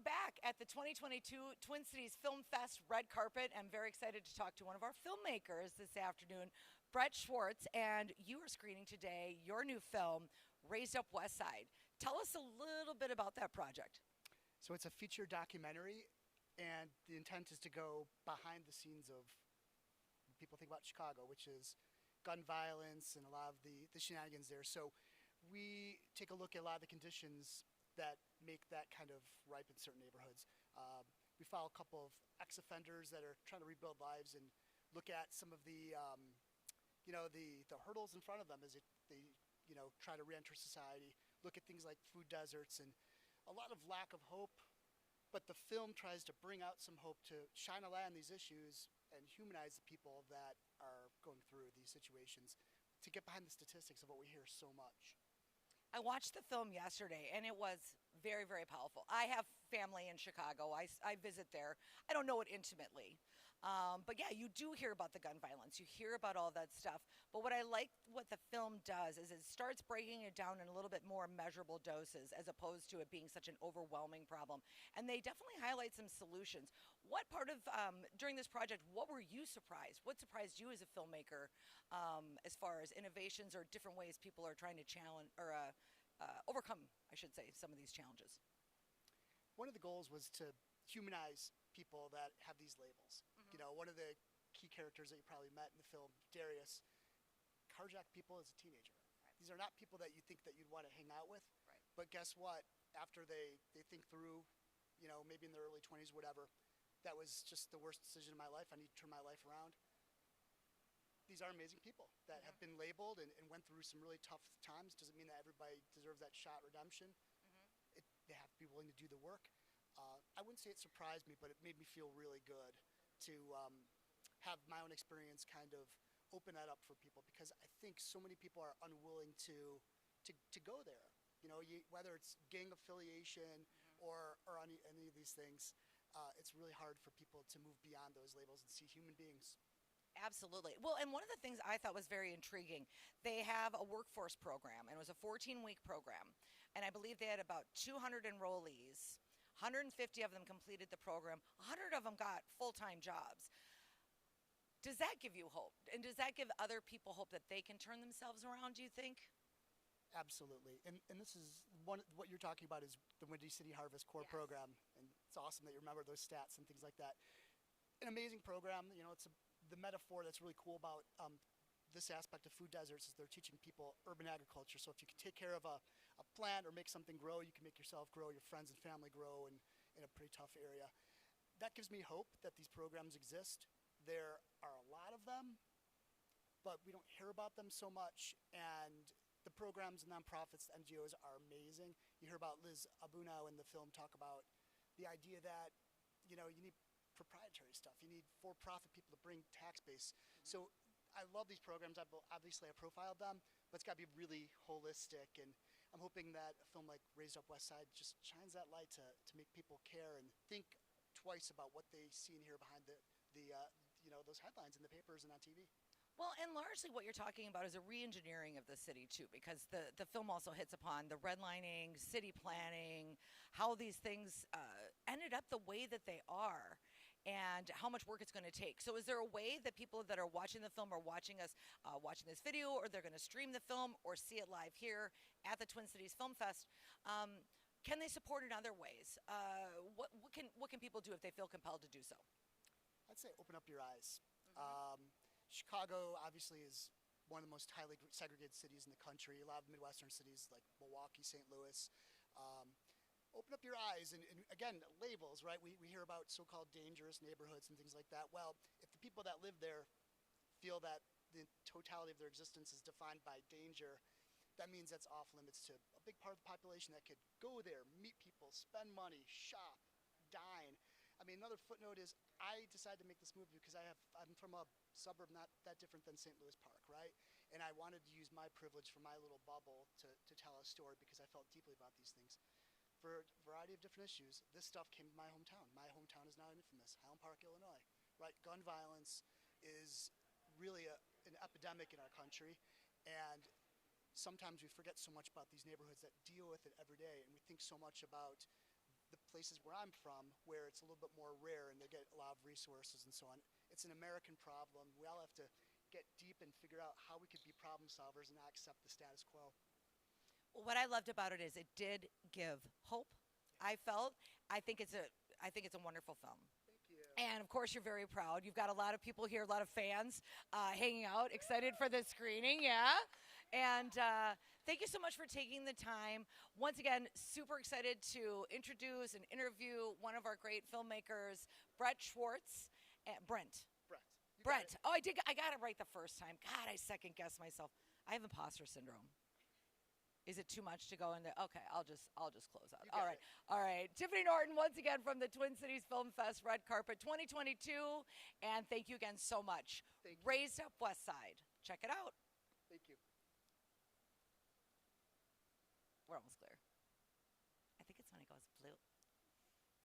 back at the 2022 Twin Cities Film Fest red carpet. I'm very excited to talk to one of our filmmakers this afternoon, Brett Schwartz, and you are screening today your new film, Raised Up West Side. Tell us a little bit about that project. So it's a feature documentary, and the intent is to go behind the scenes of what people think about Chicago, which is gun violence and a lot of the shenanigans there. So we take a look at a lot of the conditions that make that kind of ripe in certain neighborhoods. We follow a couple of ex-offenders that are trying to rebuild lives and look at some of the, the hurdles in front of them as they try to re-enter society. Look at things like food deserts and a lot of lack of hope. But the film tries to bring out some hope, to shine a light on these issues and humanize the people that are going through these situations, to get behind the statistics of what we hear so much. I watched the film yesterday, and it was very, very powerful. I have family in Chicago. I visit there. I don't know it intimately. But yeah, you do hear about the gun violence. You hear about all that stuff. But what I like what the film does is it starts breaking it down in a little bit more measurable doses as opposed to it being such an overwhelming problem. And they definitely highlight some solutions. What part of, during this project, what were you surprised? What surprised you as a filmmaker as far as innovations or different ways people are trying to challenge or overcome, I should say, some of these challenges? One of the goals was to humanize people that have these labels. Mm-hmm. One of the key characters that you probably met in the film, Darius, carjacked people as a teenager. Right. These are not people that you think that you'd want to hang out with. Right. But guess what? After they think through, maybe in their early 20s, whatever, that was just the worst decision of my life. I need to turn my life around. These are amazing people that mm-hmm. have been labeled and went through some really tough times. Doesn't mean that everybody deserves that shot redemption. Mm-hmm. They have to be willing to do the work. I wouldn't say it surprised me, but it made me feel really good to have my own experience kind of open that up for people, because I think so many people are unwilling to go there. Whether it's gang affiliation mm-hmm. or any of these things, it's really hard for people to move beyond those labels and see human beings. Absolutely. Well, and one of the things I thought was very intriguing, they have a workforce program, and it was a 14-week program. And I believe they had about 200 enrollees. 150 of them completed the program. 100 of them got full-time jobs. Does that give you hope? And does that give other people hope that they can turn themselves around, do you think? Absolutely. And this is what you're talking about is the Windy City Harvest Core yes. program. And it's awesome that you remember those stats and things like that. An amazing program. It's the metaphor that's really cool about this aspect of food deserts is they're teaching people urban agriculture. So if you can take care of a plant or make something grow, you can make yourself grow, your friends and family grow in a pretty tough area. That gives me hope that these programs exist. There are a lot of them, but we don't hear about them so much. And the programs, the nonprofits, the NGOs are amazing. You hear about Liz Abunau in the film talk about the idea that, you need proprietary stuff. You need for-profit people to bring tax base. Mm-hmm. So I love these programs. Obviously, I profiled them, but it's got to be really holistic. And I'm hoping that a film like Raised Up West Side just shines that light to make people care and think twice about what they see and hear behind those headlines in the papers and on TV. Well, and largely what you're talking about is a re-engineering of the city, too, because the film also hits upon the redlining, city planning, how these things ended up the way that they are, and how much work it's going to take. So is there a way that people that are watching the film are watching us, watching this video, or they're going to stream the film or see it live here at the Twin Cities Film Fest? Can they support in other ways? What can people do if they feel compelled to do so? I'd say open up your eyes. Mm-hmm. Chicago obviously is one of the most highly segregated cities in the country. A lot of Midwestern cities like Milwaukee, St. Louis. Open up your eyes and again, labels, right? We hear about so-called dangerous neighborhoods and things like that. Well, if the people that live there feel that the totality of their existence is defined by danger, that means that's off limits to a big part of the population that could go there, meet people, spend money, shop, dine. I mean, another footnote is I decided to make this movie because I'm from a suburb not that different than St. Louis Park, right? And I wanted to use my privilege from my little bubble to tell a story because I felt deeply about these things. For a variety of different issues, this stuff came to my hometown. My hometown is now infamous, Highland Park, Illinois, right? Gun violence is really an epidemic in our country, and sometimes we forget so much about these neighborhoods that deal with it every day, and we think so much about the place places where I'm from, where it's a little bit more rare and they get a lot of resources and so on. It's an American problem. We all have to get deep and figure out how we could be problem solvers and not accept the status quo. Well, what I loved about it is it did give hope. I felt. I think it's a wonderful film. Thank you. And of course, you're very proud. You've got a lot of people here, a lot of fans hanging out, excited for this screening. Yeah. And thank you so much for taking the time. Once again, super excited to introduce and interview one of our great filmmakers, Brett Schwartz. Brent. Brett. You got Brent. it. Oh, I did. I got it right the first time. God, I second guessed myself. I have imposter syndrome. Is it too much to go in there? Okay, I'll just close out. You got All right, it. all right. Tiffany Norton once again from the Twin Cities Film Fest Red Carpet 2022, and thank you again so much. Thank you. Raised Up West Side. Check it out. Thank you. We're almost.